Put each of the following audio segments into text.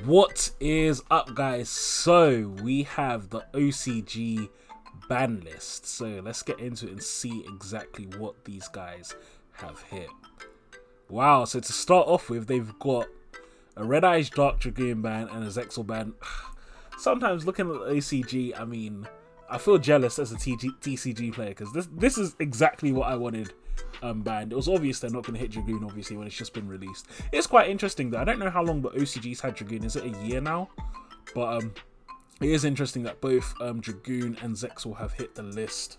What is up, guys? So we have the OCG ban list, so let's get into it and see exactly what these guys have hit. Wow, so to start off with, they've got a Red Eyes Dark Dragoon ban and a Zexal ban. Sometimes looking at the OCG, I mean, I feel jealous as a TCG player because this is exactly what I wanted banned. It was obvious they're not going to hit Dragoon, obviously, when it's just been released. It's quite interesting though. I don't know how long the OCG's had Dragoon. Is it a year now? But it is interesting that both Dragoon and Zexal have hit the list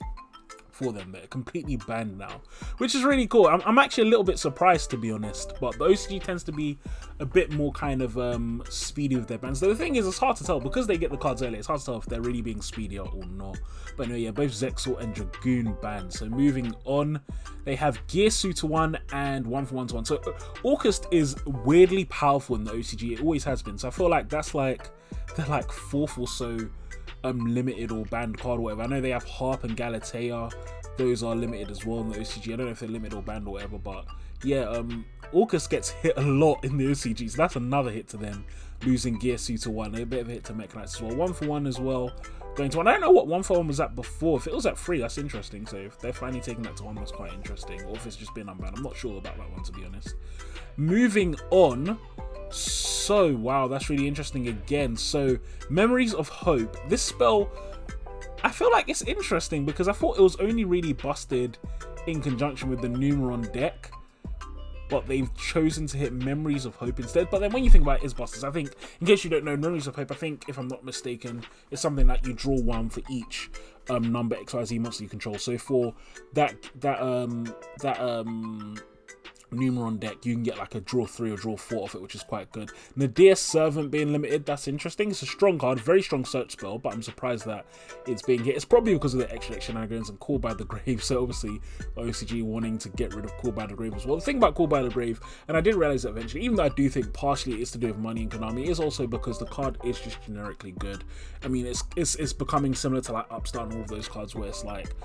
for them. They're completely banned now, which is really cool. I'm actually a little bit surprised, to be honest, but the OCG tends to be a bit more kind of speedy with their bans. So the thing is, it's hard to tell because they get the cards early. It's hard to tell if they're really being speedier or not. But no, yeah, both Zexal and Dragoon banned. So moving on, they have Gear Suitor 1 and 1-for-1-1. So Orcust is weirdly powerful in the OCG. It always has been. So I feel like that's like they're like fourth or so limited or banned card or whatever. I know they have Harp and Galatea. Those are limited as well in the OCG. I don't know if they're limited or banned or whatever, but yeah, Orcust gets hit a lot in the OCG, so that's another hit to them, losing Gear Suitor 1. A bit of a hit to Mech Knights as well. 1-for-1 as well, going to 1. I don't know what 1-for-1 was at before. If it was at 3, that's interesting. So if they're finally taking that to 1, that's quite interesting. Or if it's just been unbanned, I'm not sure about that one, to be honest. Moving on. So, wow, that's really interesting again. So, Memories of Hope. This spell, I feel like it's interesting because I thought it was only really busted in conjunction with the Numeron deck, but they've chosen to hit Memories of Hope instead. But then when you think about it, it's busted. I think, in case you don't know, Memories of Hope, I think, if I'm not mistaken, it's something like you draw 1 for each number XYZ monster you control. So for that Numeron deck, you can get like a draw 3 or draw 4 off it, which is quite good. Nadir Servant being limited, that's interesting. It's a strong card, very strong search spell, but I'm surprised that it's being hit. It's probably because of the extra shenanigans and Call by the Grave. So obviously OCG wanting to get rid of Call by the Grave as well. The thing about Call by the Grave, and I did realize that eventually, even though I do think partially it's to do with money in Konami, is also because the card is just generically good. I mean, it's becoming similar to like Upstart and all of those cards where it's like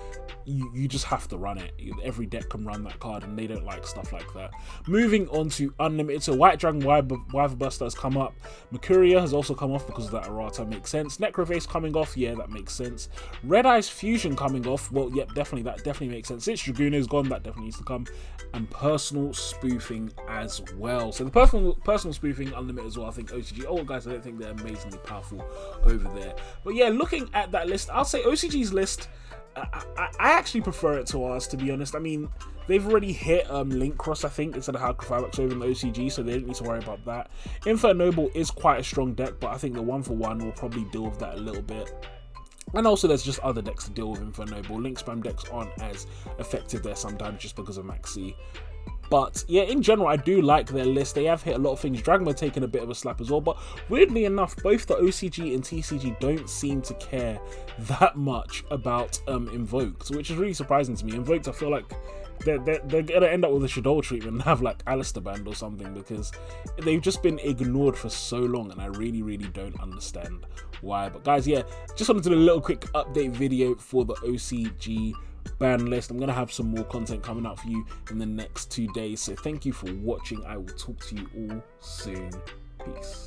you just have to run it. Every deck can run that card, and they don't like stuff like that. Moving on to Unlimited, so White Dragon Wyverbuster has come up. Mercuria has also come off because of that errata, makes sense. Necroface coming off, yeah, that makes sense. Red Eyes Fusion coming off, well, yep, definitely, that definitely makes sense. Since Dragoon is gone, that definitely needs to come. And Personal Spoofing as well. So the personal Spoofing Unlimited as well, I think OCG. Oh, guys, I don't think they're amazingly powerful over there. But yeah, looking at that list, I'll say OCG's list, I actually prefer it to ours, to be honest. I mean, they've already hit Link Cross, I think, instead of Halcyon Fireworks over in the OCG, so they don't need to worry about that. Infernoble is quite a strong deck, but I think the 1-for-1 will probably deal with that a little bit. And also there's just other decks to deal with Infernoble. Link Spam decks aren't as effective there sometimes just because of Maxi. But yeah, in general, I do like their list. They have hit a lot of things. Dragonma taking a bit of a slap as well. But weirdly enough, both the OCG and TCG don't seem to care that much about Invoked, which is really surprising to me. Invoked, I feel like they're going to end up with a Shadow treatment and have like Alistair banned or something because they've just been ignored for so long, and I really, really don't understand why. But guys, yeah, just wanted to do a little quick update video for the OCG ban list. I'm going to have some more content coming out for you in the next 2 days, so thank you for watching. I will talk to you all soon. Peace.